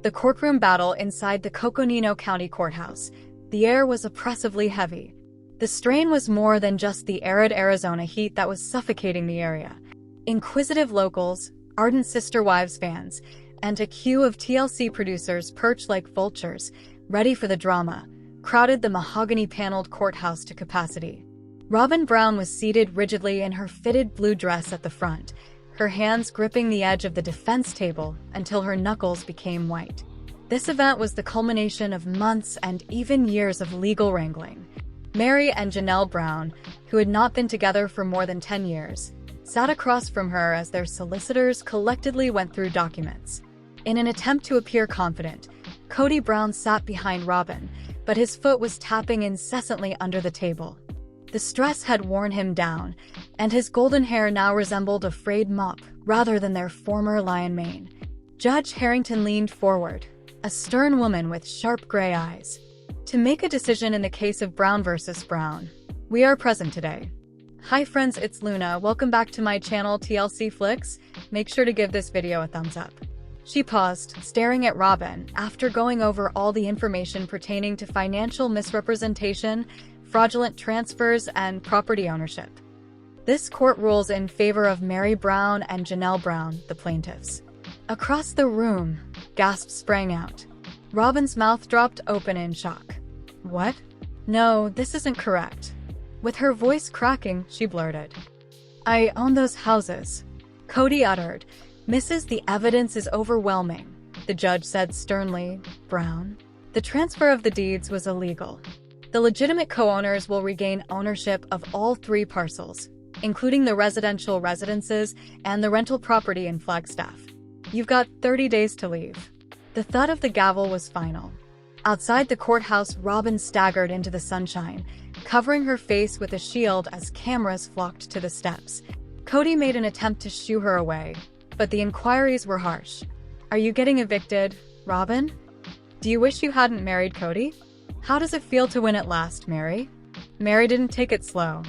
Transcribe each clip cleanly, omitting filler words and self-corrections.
The courtroom battle inside the Coconino County Courthouse. The air was oppressively heavy. The strain was more than just the arid Arizona heat that was suffocating the area. Inquisitive locals, ardent Sister Wives fans, and a queue of TLC producers perched like vultures, ready for the drama, crowded the mahogany-paneled courthouse to capacity. Robyn Brown was seated rigidly in her fitted blue dress at the front, her hands gripping the edge of the defense table until her knuckles became white. This event was the culmination of months and even years of legal wrangling. Meri and Janelle Brown, who had not been together for more than 10 years, sat across from her as their solicitors collectively went through documents. In an attempt to appear confident, Cody Brown sat behind Robyn, but his foot was tapping incessantly under the table. The stress had worn him down, and his golden hair now resembled a frayed mop rather than their former lion mane. Judge Harrington leaned forward, a stern woman with sharp gray eyes. To make a decision in the case of Brown versus Brown, we are present today. Hi friends, it's Luna. Welcome back to my channel TLC Flicks. Make sure to give this video a thumbs up. She paused, staring at Robyn, after going over all the information pertaining to financial misrepresentation, fraudulent transfers, and property ownership. This court rules in favor of Meri Brown and Janelle Brown, the plaintiffs. Across the room, gasps sprang out. Robyn's mouth dropped open in shock. What? No, this isn't correct. With her voice cracking, she blurted. I own those houses. Cody uttered. Mrs. The evidence is overwhelming, the judge said sternly. Brown. The transfer of the deeds was illegal. The legitimate co-owners will regain ownership of all 3 parcels, including the residential residences and the rental property in Flagstaff. You've got 30 days to leave. The thud of the gavel was final. Outside the courthouse, Robyn staggered into the sunshine, covering her face with a shield as cameras flocked to the steps. Cody made an attempt to shoo her away, but the inquiries were harsh. Are you getting evicted, Robyn? Do you wish you hadn't married Cody? How does it feel to win at last, Meri? Meri didn't take it slow.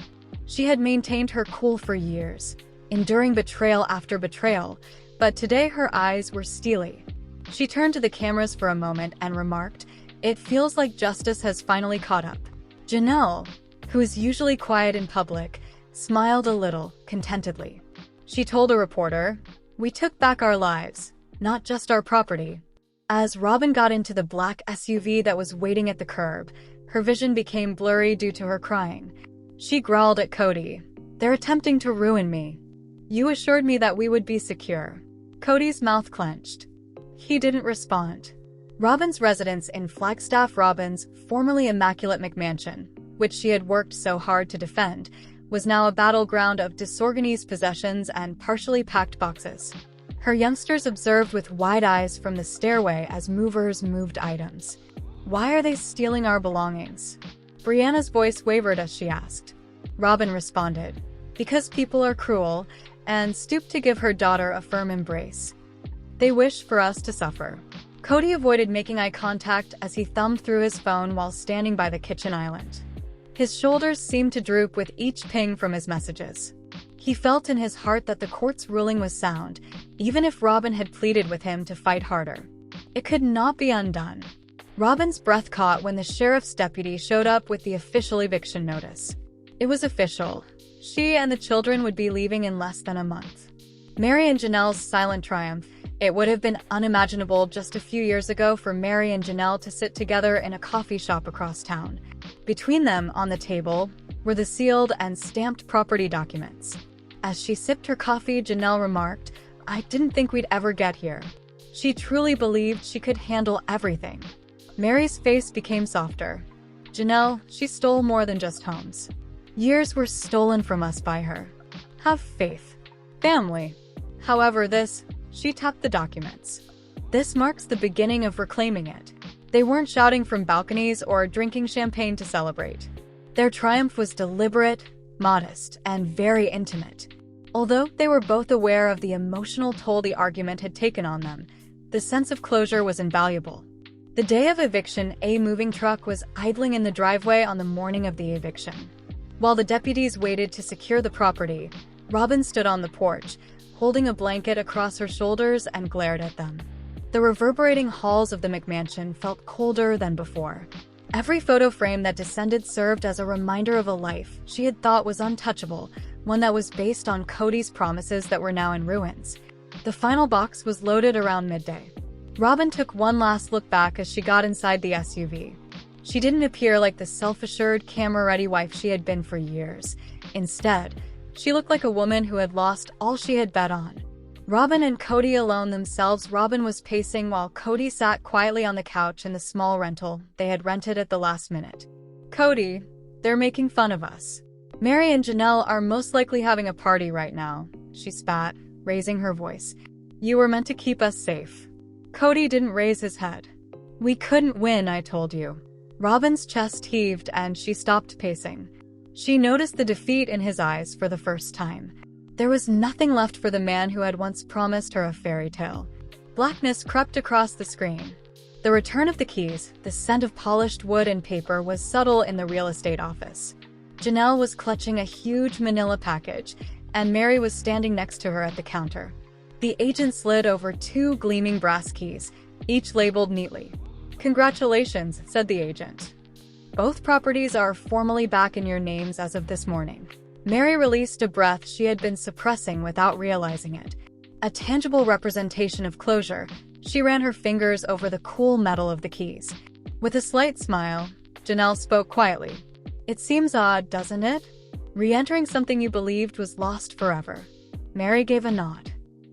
She had maintained her cool for years, enduring betrayal after betrayal, but today her eyes were steely. She turned to the cameras for a moment and remarked, It feels like justice has finally caught up. Janelle, who is usually quiet in public, smiled a little, contentedly. She told a reporter, We took back our lives, not just our property. As Robyn got into the black SUV that was waiting at the curb, her vision became blurry due to her crying. She growled at Cody, They're attempting to ruin me. You assured me that we would be secure. Cody's mouth clenched. He didn't respond. Robyn's residence in Flagstaff, Robyn's formerly immaculate McMansion, which she had worked so hard to defend, was now a battleground of disorganized possessions and partially packed boxes. Her youngsters observed with wide eyes from the stairway as movers moved items. Why are they stealing our belongings? Brianna's voice wavered as she asked. Robyn responded, Because people are cruel, and stooped to give her daughter a firm embrace. They wish for us to suffer. Cody avoided making eye contact as he thumbed through his phone while standing by the kitchen island. His shoulders seemed to droop with each ping from his messages. He felt in his heart that the court's ruling was sound, even if Robyn had pleaded with him to fight harder. It could not be undone. Robyn's breath caught when the sheriff's deputy showed up with the official eviction notice. It was official. She and the children would be leaving in less than a month. Meri and Janelle's silent triumph. It would have been unimaginable just a few years ago for Meri and Janelle to sit together in a coffee shop across town. Between them, on the table, were the sealed and stamped property documents. As she sipped her coffee, Janelle remarked, I didn't think we'd ever get here. She truly believed she could handle everything. Meri's face became softer. Janelle, she stole more than just homes. Years were stolen from us by her. Have faith. Family. However, she tapped the documents. This marks the beginning of reclaiming it. They weren't shouting from balconies or drinking champagne to celebrate. Their triumph was deliberate, modest, and very intimate. Although they were both aware of the emotional toll the argument had taken on them, the sense of closure was invaluable. The day of eviction, a moving truck was idling in the driveway on the morning of the eviction. While the deputies waited to secure the property, Robyn stood on the porch, holding a blanket across her shoulders and glared at them. The reverberating halls of the McMansion felt colder than before. Every photo frame that descended served as a reminder of a life she had thought was untouchable, one that was based on Cody's promises that were now in ruins. The final box was loaded around midday. Robyn took one last look back as she got inside the SUV. She didn't appear like the self-assured, camera-ready wife she had been for years. Instead, she looked like a woman who had lost all she had bet on. Robyn and Cody alone themselves. Robyn was pacing while Cody sat quietly on the couch in the small rental they had rented at the last minute. "Cody, they're making fun of us. Meri and Janelle are most likely having a party right now," she spat, raising her voice. "You were meant to keep us safe." Cody didn't raise his head. "We couldn't win, I told you." Robyn's chest heaved and she stopped pacing. She noticed the defeat in his eyes for the first time. There was nothing left for the man who had once promised her a fairy tale. Blackness crept across the screen. The return of the keys, the scent of polished wood and paper, was subtle in the real estate office. Janelle was clutching a huge manila package, and Meri was standing next to her at the counter. The agent slid over 2 gleaming brass keys, each labeled neatly. "Congratulations," said the agent. "Both properties are formally back in your names as of this morning." Meri released a breath she had been suppressing without realizing it. A tangible representation of closure, she ran her fingers over the cool metal of the keys. With a slight smile, Janelle spoke quietly. "It seems odd, doesn't it? Re-entering something you believed was lost forever." Meri gave a nod.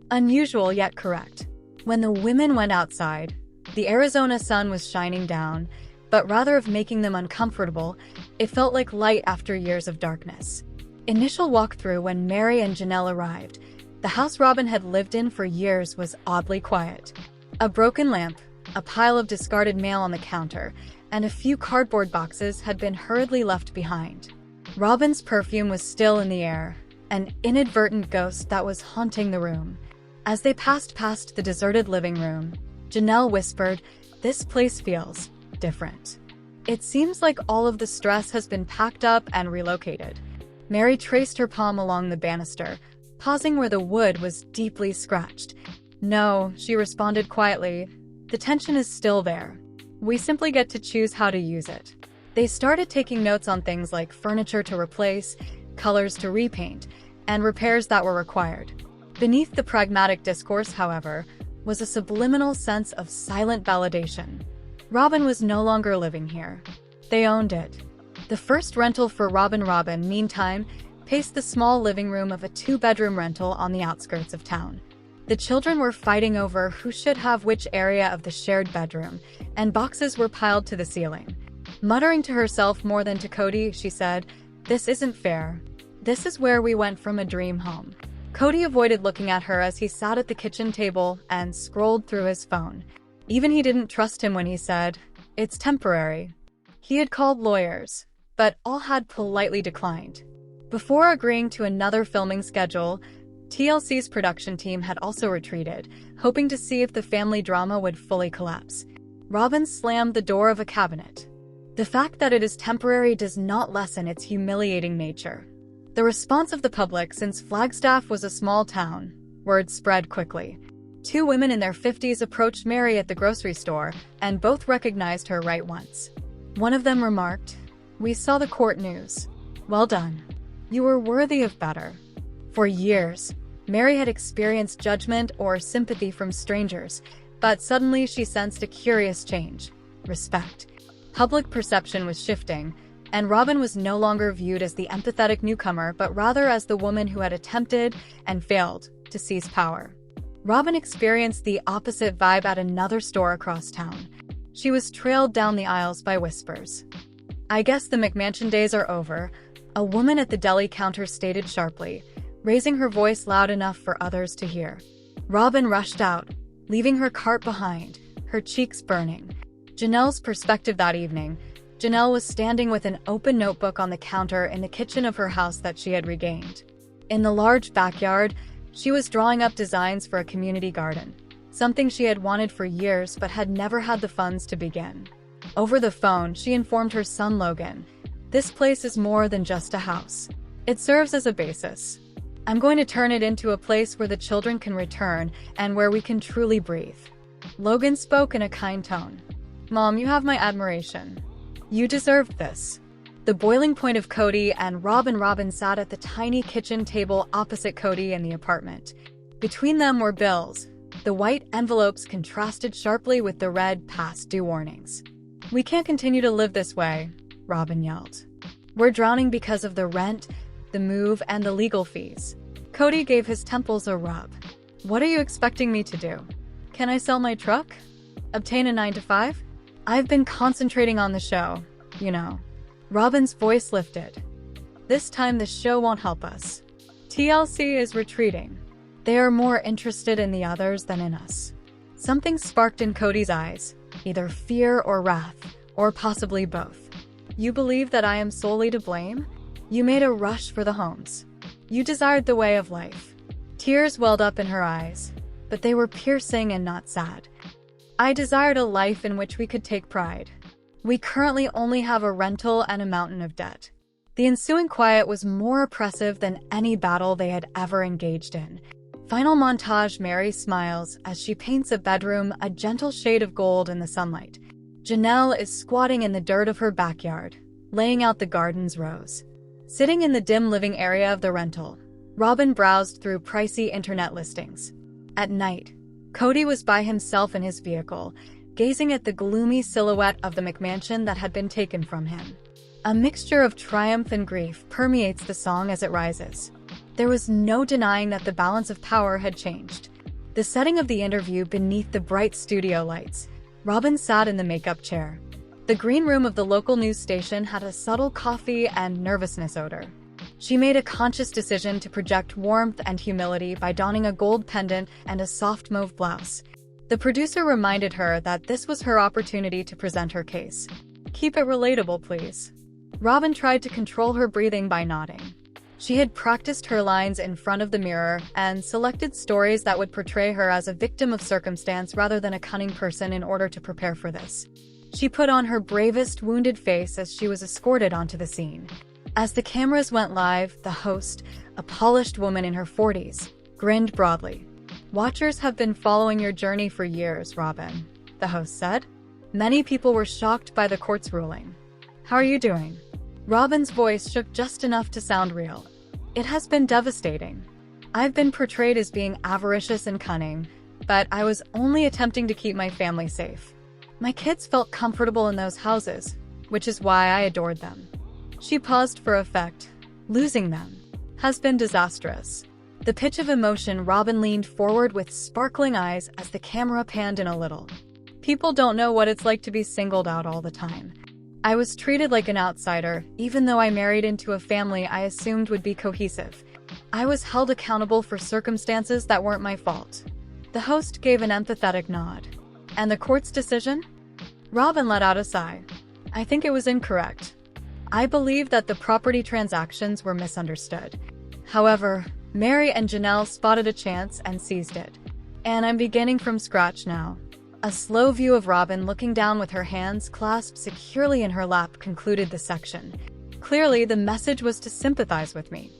Unusual yet correct. When the women went outside, the Arizona sun was shining down, but rather than making them uncomfortable, it felt like light after years of darkness. Initial walkthrough. When Meri and Janelle arrived, the house Robyn had lived in for years was oddly quiet. A broken lamp, a pile of discarded mail on the counter, and a few cardboard boxes had been hurriedly left behind. Robyn's perfume was still in the air, an inadvertent ghost that was haunting the room. As they passed past the deserted living room, Janelle whispered, "This place feels different. It seems like all of the stress has been packed up and relocated." Meri traced her palm along the banister, pausing where the wood was deeply scratched. "No," she responded quietly, "the tension is still there. We simply get to choose how to use it." They started taking notes on things like furniture to replace, colors to repaint, and repairs that were required. Beneath the pragmatic discourse, however, was a subliminal sense of silent validation. Robyn was no longer living here. They owned it. The first rental for Robyn, meantime, paced the small living room of a 2-bedroom rental on the outskirts of town. The children were fighting over who should have which area of the shared bedroom, and boxes were piled to the ceiling. Muttering to herself more than to Cody, she said, "This isn't fair. This is where we went from a dream home." Cody avoided looking at her as he sat at the kitchen table and scrolled through his phone. Even he didn't trust him when he said, "It's temporary." He had called lawyers, but all had politely declined. Before agreeing to another filming schedule, TLC's production team had also retreated, hoping to see if the family drama would fully collapse. Robyn slammed the door of a cabinet. The fact that it is temporary does not lessen its humiliating nature. The response of the public, since Flagstaff was a small town, word spread quickly. 2 women in their 50s approached Meri at the grocery store, and both recognized her right once. One of them remarked, "We saw the court news. Well done. You were worthy of better." For years, Meri had experienced judgment or sympathy from strangers, but suddenly she sensed a curious change: respect. Public perception was shifting, and Robyn was no longer viewed as the empathetic newcomer, but rather as the woman who had attempted and failed to seize power. Robyn experienced the opposite vibe at another store across town. She was trailed down the aisles by whispers. "I guess the McMansion days are over," a woman at the deli counter stated sharply, raising her voice loud enough for others to hear. Robyn rushed out, leaving her cart behind, her cheeks burning. Janelle's perspective that evening. Janelle was standing with an open notebook on the counter in the kitchen of her house that she had regained. In the large backyard, she was drawing up designs for a community garden, something she had wanted for years but had never had the funds to begin. Over the phone, she informed her son Logan, "This place is more than just a house. It serves as a basis. I'm going to turn it into a place where the children can return and where we can truly breathe." Logan spoke in a kind tone. "Mom, you have my admiration. You deserved this." The boiling point of Cody and Robyn sat at the tiny kitchen table opposite Cody in the apartment. Between them were bills. The white envelopes contrasted sharply with the red past due warnings. "We can't continue to live this way," Robyn yelled. "We're drowning because of the rent, the move, and the legal fees." Cody gave his temples a rub. "What are you expecting me to do? Can I sell my truck? Obtain a 9-to-5? I've been concentrating on the show, you know." Robyn's voice lifted. "This time the show won't help us. TLC is retreating. They are more interested in the others than in us." Something sparked in Cody's eyes, either fear or wrath, or possibly both. "You believe that I am solely to blame? You made a rush for the homes. You desired the way of life." Tears welled up in her eyes, but they were piercing and not sad. "I desired a life in which we could take pride. We currently only have a rental and a mountain of debt." The ensuing quiet was more oppressive than any battle they had ever engaged in. Final montage. Meri smiles as she paints a bedroom a gentle shade of gold in the sunlight. Janelle is squatting in the dirt of her backyard, laying out the garden's rows. Sitting in the dim living area of the rental, Robyn browsed through pricey internet listings. At night, Cody was by himself in his vehicle, gazing at the gloomy silhouette of the McMansion that had been taken from him. A mixture of triumph and grief permeates the song as it rises. There was no denying that the balance of power had changed. The setting of the interview beneath the bright studio lights. Robyn sat in the makeup chair. The green room of the local news station had a subtle coffee and nervousness odor. She made a conscious decision to project warmth and humility by donning a gold pendant and a soft mauve blouse. The producer reminded her that this was her opportunity to present her case. "Keep it relatable, please." Robyn tried to control her breathing by nodding. She had practiced her lines in front of the mirror and selected stories that would portray her as a victim of circumstance rather than a cunning person in order to prepare for this. She put on her bravest wounded face as she was escorted onto the scene. As the cameras went live, the host, a polished woman in her 40s, grinned broadly. "Watchers have been following your journey for years, Robyn," the host said. "Many people were shocked by the court's ruling. How are you doing?" Robyn's voice shook just enough to sound real. "It has been devastating. I've been portrayed as being avaricious and cunning, but I was only attempting to keep my family safe. My kids felt comfortable in those houses, which is why I adored them." She paused for effect. "Losing them has been disastrous." The pitch of emotion. Robyn leaned forward with sparkling eyes as the camera panned in a little. "People don't know what it's like to be singled out all the time. I was treated like an outsider, even though I married into a family I assumed would be cohesive. I was held accountable for circumstances that weren't my fault." The host gave an empathetic nod. "And the court's decision?" Robyn let out a sigh. "I think it was incorrect. I believe that the property transactions were misunderstood. However, Meri and Janelle spotted a chance and seized it. And I'm beginning from scratch now." A slow view of Robyn looking down with her hands clasped securely in her lap concluded the section. Clearly, the message was to sympathize with me.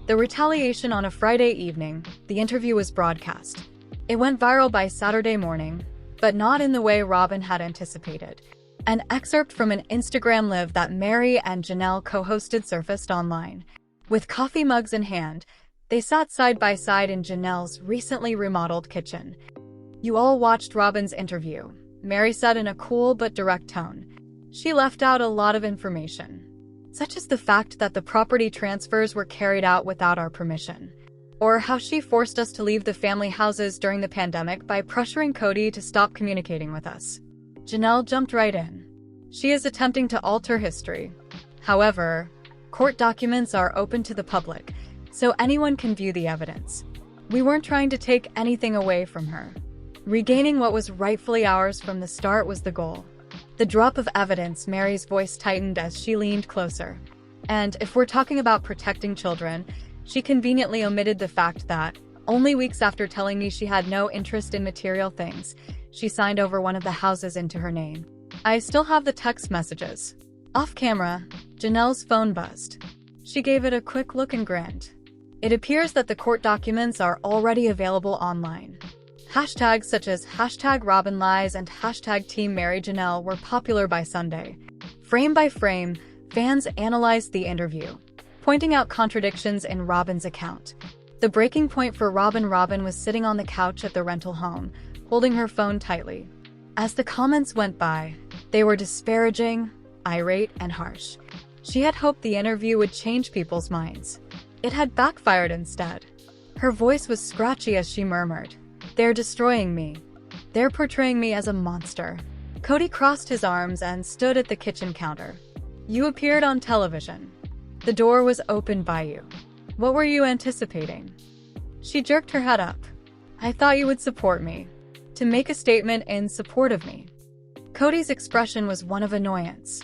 The retaliation. On a Friday evening, the interview was broadcast. It went viral by Saturday morning, but not in the way Robyn had anticipated. An excerpt from an Instagram live that Meri and Janelle co-hosted surfaced online. With coffee mugs in hand, they sat side by side in Janelle's recently remodeled kitchen. "You all watched Robyn's interview," Meri said in a cool but direct tone. "She left out a lot of information, such as the fact that the property transfers were carried out without our permission, or how she forced us to leave the family houses during the pandemic by pressuring Cody to stop communicating with us." Janelle jumped right in. "She is attempting to alter history. However, court documents are open to the public, so anyone can view the evidence. We weren't trying to take anything away from her. Regaining what was rightfully ours from the start was the goal." The drop of evidence. Meri's voice tightened as she leaned closer. "And if we're talking about protecting children," she conveniently omitted the fact that, only weeks after telling me she had no interest in material things, she signed over one of the houses into her name. "I still have the text messages." Off camera, Janelle's phone buzzed. She gave it a quick look and grinned. "It appears that the court documents are already available online. Hashtags such as #RobynLies and #TeamMeriJanelle were popular by Sunday. Frame by frame, fans analyzed the interview, pointing out contradictions in Robyn's account. The breaking point for Robyn was sitting on the couch at the rental home, holding her phone tightly. As the comments went by, they were disparaging, irate, and harsh. She had hoped the interview would change people's minds. It had backfired instead. Her voice was scratchy as she murmured, "They're destroying me. They're portraying me as a monster." Cody crossed his arms and stood at the kitchen counter. "You appeared on television. The door was opened by you. What were you anticipating?" She jerked her head up. "I thought you would support me. To make a statement in support of me." Cody's expression was one of annoyance.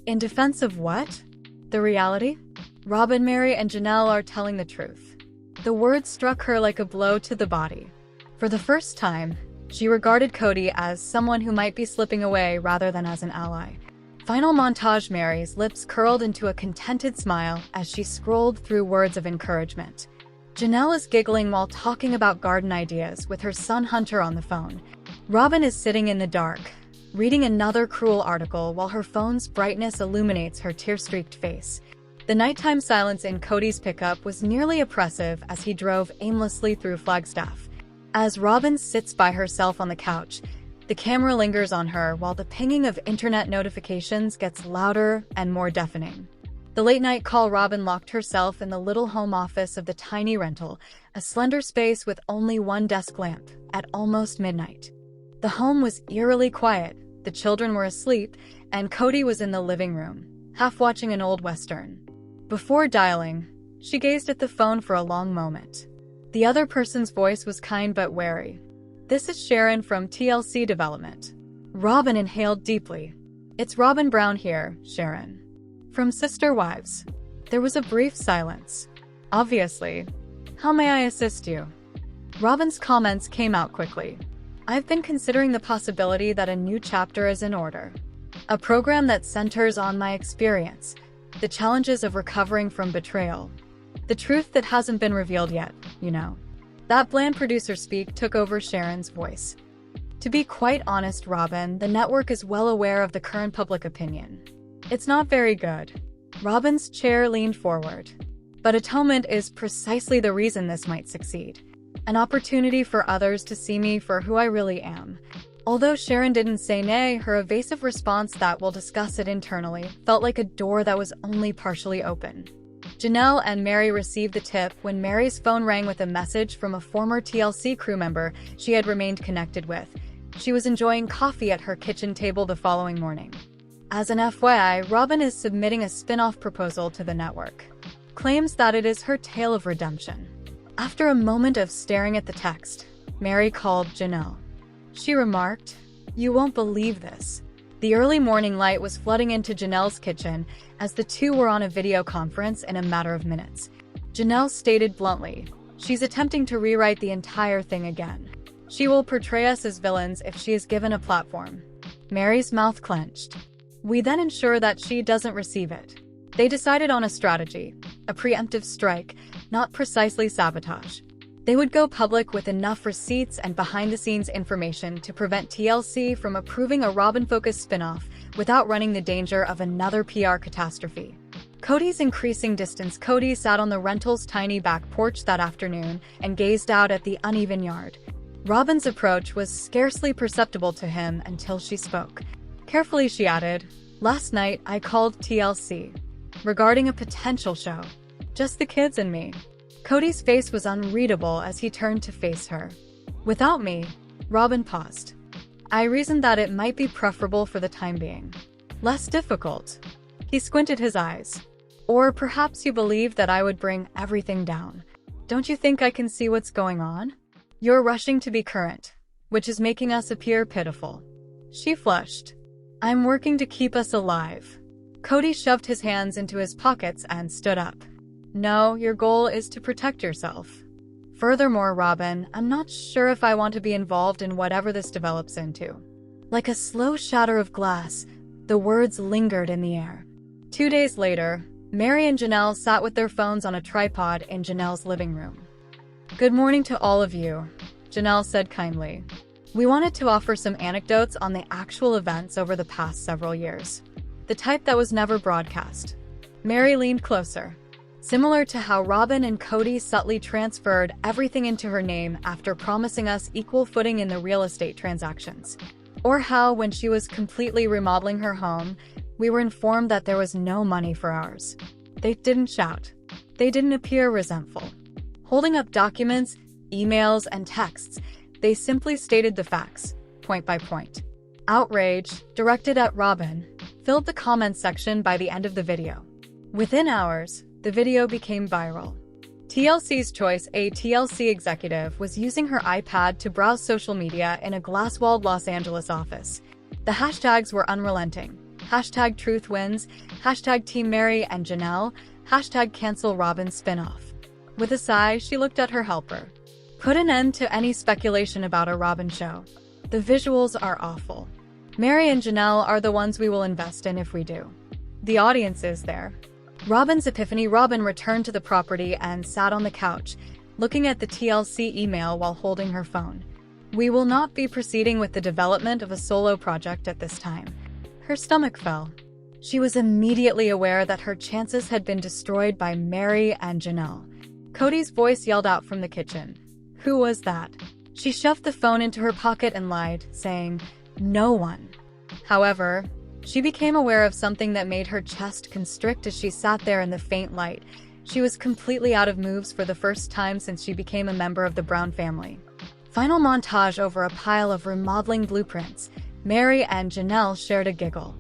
In defense of what? The reality? Robyn, Meri, and Janelle are telling the truth. The words struck her like a blow to the body. For the first time, she regarded Cody as someone who might be slipping away rather than as an ally. Final montage. Meri's lips curled into a contented smile as she scrolled through words of encouragement. Janelle is giggling while talking about garden ideas with her son Hunter on the phone. Robyn is sitting in the dark, reading another cruel article while her phone's brightness illuminates her tear-streaked face. The nighttime silence in Cody's pickup was nearly oppressive as he drove aimlessly through Flagstaff. As Robyn sits by herself on the couch, the camera lingers on her while the pinging of internet notifications gets louder and more deafening. The late-night call. Robyn locked herself in the little home office of the tiny rental, a slender space with only one desk lamp, at almost midnight. The home was eerily quiet, the children were asleep, and Cody was in the living room, half watching an old western. Before dialing, she gazed at the phone for a long moment. The other person's voice was kind but wary. "This is Sharon from TLC Development." Robyn inhaled deeply. "It's Robyn Brown here, Sharon. From Sister Wives." There was a brief silence. "Obviously. How may I assist you?" Robyn's comments came out quickly. "I've been considering the possibility that a new chapter is in order. A program that centers on my experience, the challenges of recovering from betrayal. The truth that hasn't been revealed yet, you know." That bland producer speak took over Sharon's voice. "To be quite honest, Robyn, the network is well aware of the current public opinion. It's not very good." Robyn's chair leaned forward. "But atonement is precisely the reason this might succeed. An opportunity for others to see me for who I really am." Although Sharon didn't say nay, her evasive response that "we'll discuss it internally" felt like a door that was only partially open. Janelle and Meri received the tip when Meri's phone rang with a message from a former TLC crew member she had remained connected with. She was enjoying coffee at her kitchen table the following morning. As an FYI, Robyn is submitting a spin-off proposal to the network. Claims that it is her tale of redemption. After a moment of staring at the text, Meri called Janelle. She remarked, "You won't believe this." The early morning light was flooding into Janelle's kitchen as the two were on a video conference in a matter of minutes. Janelle stated bluntly, "She's attempting to rewrite the entire thing again. She will portray us as villains if she is given a platform." Meri's mouth clenched. "We then ensure that she doesn't receive it." They decided on a strategy, a preemptive strike, not precisely sabotage. They would go public with enough receipts and behind-the-scenes information to prevent TLC from approving a Robyn-focused spin-off without running the danger of another PR catastrophe. Cody's increasing distance. Cody sat on the rental's tiny back porch that afternoon and gazed out at the uneven yard. Robyn's approach was scarcely perceptible to him until she spoke. Carefully, she added, "Last night, I called TLC. Regarding a potential show. Just the kids and me." Cody's face was unreadable as he turned to face her. "Without me?" Robyn paused. "I reasoned that it might be preferable for the time being. Less difficult." He squinted his eyes. "Or perhaps you believe that I would bring everything down. Don't you think I can see what's going on? You're rushing to be current, which is making us appear pitiful." She flushed. "I'm working to keep us alive." Cody shoved his hands into his pockets and stood up. "No, your goal is to protect yourself. Furthermore, Robyn, I'm not sure if I want to be involved in whatever this develops into." Like a slow shatter of glass, the words lingered in the air. 2 days later, Meri and Janelle sat with their phones on a tripod in Janelle's living room. "Good morning to all of you," Janelle said kindly. "We wanted to offer some anecdotes on the actual events over the past several years. The type that was never broadcast." Meri leaned closer. "Similar to how Robyn and Cody subtly transferred everything into her name after promising us equal footing in the real estate transactions. Or how, when she was completely remodeling her home, we were informed that there was no money for ours." They didn't shout. They didn't appear resentful. Holding up documents, emails, and texts, they simply stated the facts, point by point. Outrage, directed at Robyn, filled the comments section by the end of the video. Within hours, the video became viral. TLC's choice, a TLC executive, was using her iPad to browse social media in a glass-walled Los Angeles office. The hashtags were unrelenting. Hashtag truth wins, hashtag Team Meri and Janelle, hashtag cancel Robyn's spinoff. With a sigh, she looked at her helper. "Put an end to any speculation about a Robyn show. The visuals are awful. Meri and Janelle are the ones we will invest in if we do. The audience is there." Robyn's epiphany. Robyn returned to the property and sat on the couch, looking at the TLC email while holding her phone. "We will not be proceeding with the development of a solo project at this time." Her stomach fell. She was immediately aware that her chances had been destroyed by Meri and Janelle. Cody's voice yelled out from the kitchen. "Who was that?" She shoved the phone into her pocket and lied, saying, "No one." However, she became aware of something that made her chest constrict as she sat there in the faint light. She was completely out of moves for the first time since she became a member of the Brown family. Final montage. Over a pile of remodeling blueprints, Meri and Janelle shared a giggle.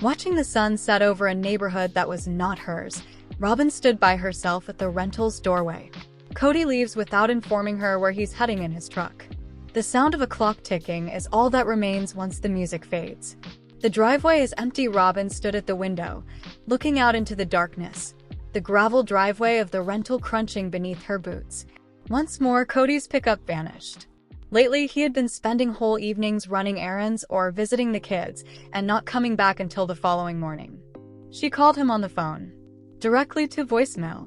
Watching the sun set over a neighborhood that was not hers, Robyn stood by herself at the rental's doorway. Cody leaves without informing her where he's heading in his truck. The sound of a clock ticking is all that remains once the music fades. The driveway is empty. Robyn stood at the window, looking out into the darkness, the gravel driveway of the rental crunching beneath her boots. Once more, Cody's pickup vanished. Lately, he had been spending whole evenings running errands or visiting the kids and not coming back until the following morning. She called him on the phone, directly to voicemail.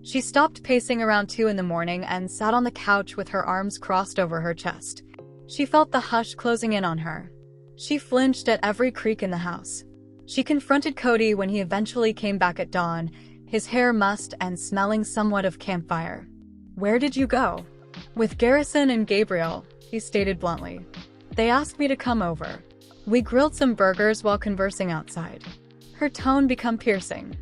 She stopped pacing around 2 in the morning and sat on the couch with her arms crossed over her chest. She felt the hush closing in on her. She flinched at every creak in the house. She confronted Cody when he eventually came back at dawn, his hair mussed and smelling somewhat of campfire. "Where did you go?" "With Garrison and Gabriel," he stated bluntly. "They asked me to come over. We grilled some burgers while conversing outside." Her tone became piercing.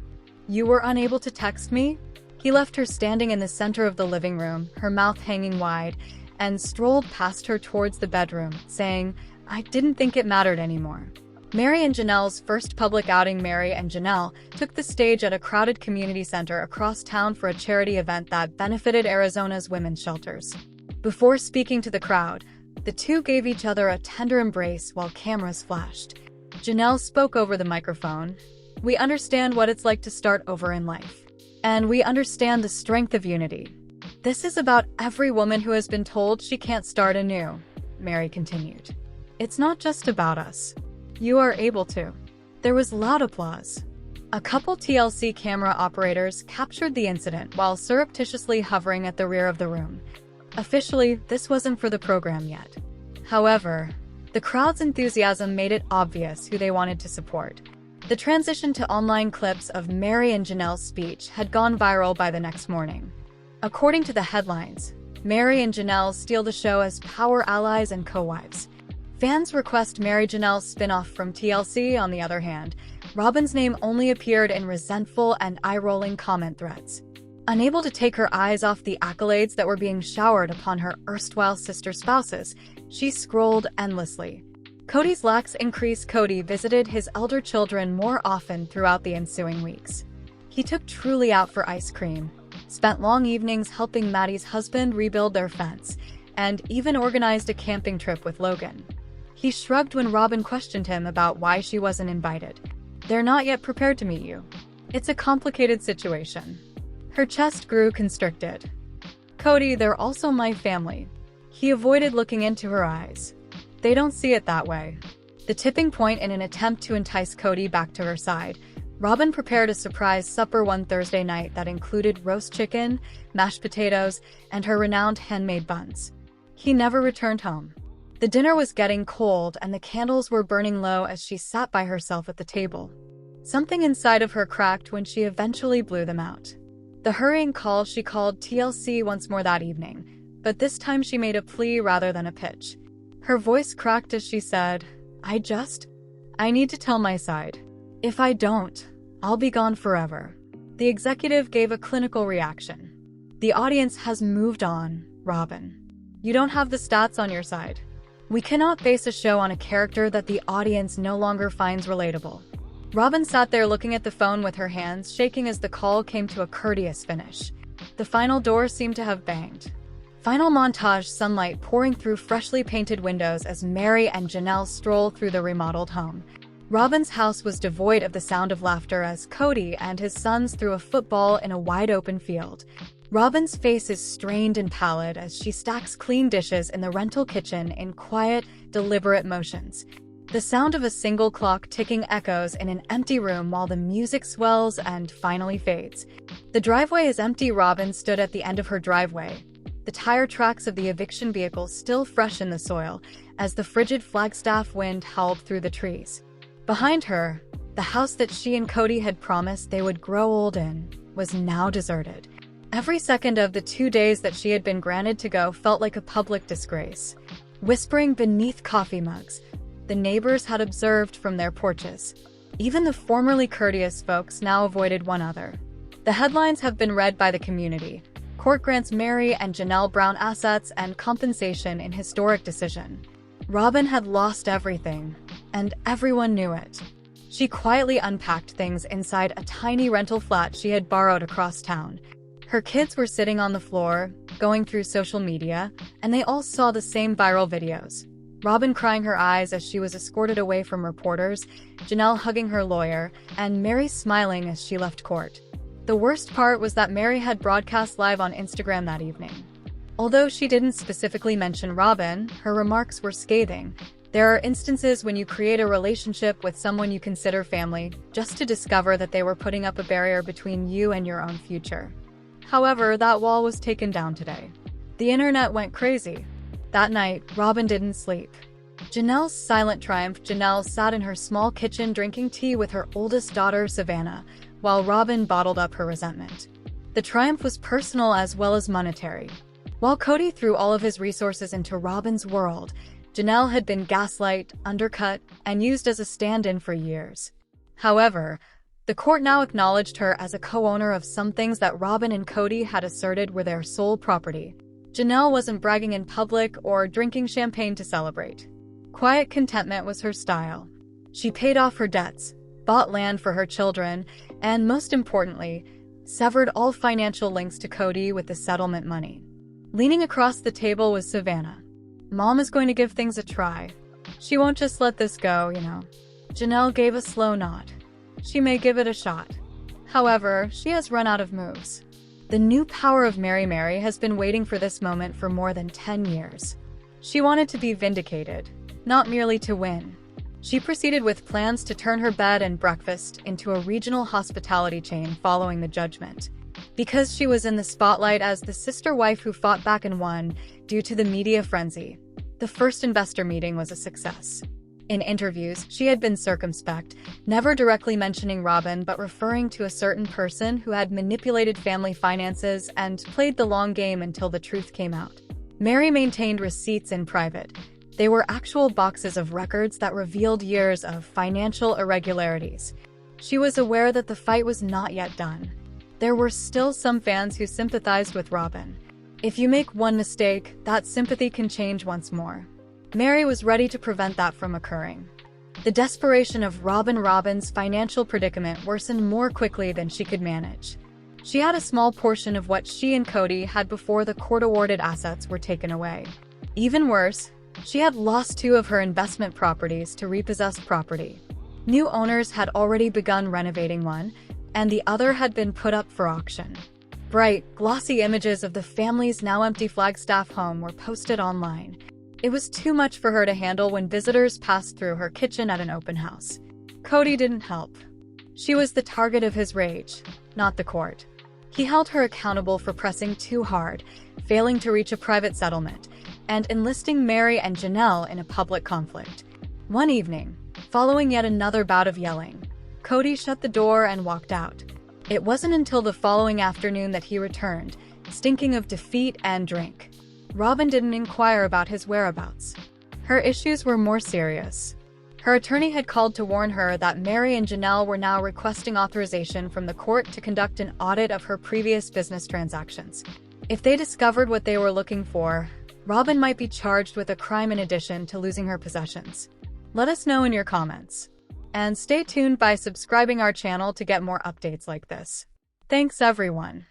"You were unable to text me?" He left her standing in the center of the living room, her mouth hanging wide, and strolled past her towards the bedroom, saying, "I didn't think it mattered anymore." Meri and Janelle's first public outing. Meri and Janelle took the stage at a crowded community center across town for a charity event that benefited Arizona's women's shelters. Before speaking to the crowd, the two gave each other a tender embrace while cameras flashed. Janelle spoke over the microphone. "We understand what it's like to start over in life. And we understand the strength of unity. This is about every woman who has been told she can't start anew," Meri continued. "It's not just about us. You are able to." There was loud applause. A couple TLC camera operators captured the incident while surreptitiously hovering at the rear of the room. Officially, this wasn't for the program yet. However, the crowd's enthusiasm made it obvious who they wanted to support. The transition to online clips of Meri and Janelle's speech had gone viral by the next morning. According to the headlines, Meri and Janelle steal the show as power allies and co-wives. Fans request Meri Janelle's spin-off from TLC. On the other hand, Robyn's name only appeared in resentful and eye-rolling comment threads. Unable to take her eyes off the accolades that were being showered upon her erstwhile sister spouses, she scrolled endlessly. Cody's lacks increased. Cody visited his elder children more often throughout the ensuing weeks. He took Truly out for ice cream, spent long evenings helping Maddie's husband rebuild their fence, and even organized a camping trip with Logan. He shrugged when Robyn questioned him about why she wasn't invited. "They're not yet prepared to meet you. It's a complicated situation." Her chest grew constricted. "Cody, they're also my family." He avoided looking into her eyes. "They don't see it that way." The tipping point. In an attempt to entice Cody back to her side, Robyn prepared a surprise supper one Thursday night that included roast chicken, mashed potatoes, and her renowned handmade buns. He never returned home. The dinner was getting cold and the candles were burning low as she sat by herself at the table. Something inside of her cracked when she eventually blew them out. The hurrying call, she called TLC once more that evening, but this time she made a plea rather than a pitch. Her voice cracked as she said, I need to tell my side. If I don't, I'll be gone forever." The executive gave a clinical reaction. "The audience has moved on, Robyn. You don't have the stats on your side. We cannot base a show on a character that the audience no longer finds relatable." Robyn sat there looking at the phone with her hands shaking as the call came to a courteous finish. The final door seemed to have banged. Final montage: sunlight pouring through freshly painted windows as Meri and Janelle stroll through the remodeled home. Robyn's house was devoid of the sound of laughter as Cody and his sons threw a football in a wide-open field. Robyn's face is strained and pallid as she stacks clean dishes in the rental kitchen in quiet, deliberate motions. The sound of a single clock ticking echoes in an empty room while the music swells and finally fades. The driveway is empty. Robyn stood at the end of her driveway, the tire tracks of the eviction vehicle still fresh in the soil as the frigid Flagstaff wind howled through the trees. Behind her, the house that she and Cody had promised they would grow old in was now deserted. Every second of the 2 days that she had been granted to go felt like a public disgrace. Whispering beneath coffee mugs, the neighbors had observed from their porches. Even the formerly courteous folks now avoided one another. The headlines have been read by the community. Court grants Meri and Janelle Brown assets and compensation in historic decision. Robyn had lost everything, and everyone knew it. She quietly unpacked things inside a tiny rental flat she had borrowed across town. Her kids were sitting on the floor, going through social media, and they all saw the same viral videos. Robyn crying her eyes as she was escorted away from reporters, Janelle hugging her lawyer, and Meri smiling as she left court. The worst part was that Meri had broadcast live on Instagram that evening. Although she didn't specifically mention Robyn, her remarks were scathing. There are instances when you create a relationship with someone you consider family, just to discover that they were putting up a barrier between you and your own future. However, that wall was taken down today. The internet went crazy. That night, Robyn didn't sleep. Janelle's silent triumph. Janelle sat in her small kitchen drinking tea with her oldest daughter, Savannah, while Robyn bottled up her resentment. The triumph was personal as well as monetary. While Cody threw all of his resources into Robyn's world, Janelle had been gaslight, undercut, and used as a stand-in for years. However, the court now acknowledged her as a co-owner of some things that Robyn and Cody had asserted were their sole property. Janelle wasn't bragging in public or drinking champagne to celebrate. Quiet contentment was her style. She paid off her debts, bought land for her children, and most importantly, severed all financial links to Cody with the settlement money. Leaning across the table was Savannah. "Mom is going to give things a try. She won't just let this go, you know." Janelle gave a slow nod. "She may give it a shot. However, she has run out of moves." The new power of Meri has been waiting for this moment for more than 10 years. She wanted to be vindicated, not merely to win. She proceeded with plans to turn her bed and breakfast into a regional hospitality chain following the judgment. Because she was in the spotlight as the sister wife who fought back and won due to the media frenzy, the first investor meeting was a success. In interviews, she had been circumspect, never directly mentioning Robyn but referring to a certain person who had manipulated family finances and played the long game until the truth came out. Meri maintained receipts in private. They were actual boxes of records that revealed years of financial irregularities. She was aware that the fight was not yet done. There were still some fans who sympathized with Robyn. If you make one mistake, that sympathy can change once more. Meri was ready to prevent that from occurring. The desperation of Robyn's financial predicament worsened more quickly than she could manage. She had a small portion of what she and Cody had before the court-awarded assets were taken away. Even worse, she had lost 2 of her investment properties to repossessed property. New owners had already begun renovating one, and the other had been put up for auction. Bright, glossy images of the family's now empty Flagstaff home were posted online. It was too much for her to handle when visitors passed through her kitchen at an open house. Cody didn't help. She was the target of his rage, not the court. He held her accountable for pressing too hard, failing to reach a private settlement, and enlisting Meri and Janelle in a public conflict. One evening, following yet another bout of yelling, Cody shut the door and walked out. It wasn't until the following afternoon that he returned, stinking of defeat and drink. Robyn didn't inquire about his whereabouts. Her issues were more serious. Her attorney had called to warn her that Meri and Janelle were now requesting authorization from the court to conduct an audit of her previous business transactions. If they discovered what they were looking for, Robyn might be charged with a crime in addition to losing her possessions. Let us know in your comments. And stay tuned by subscribing our channel to get more updates like this. Thanks everyone.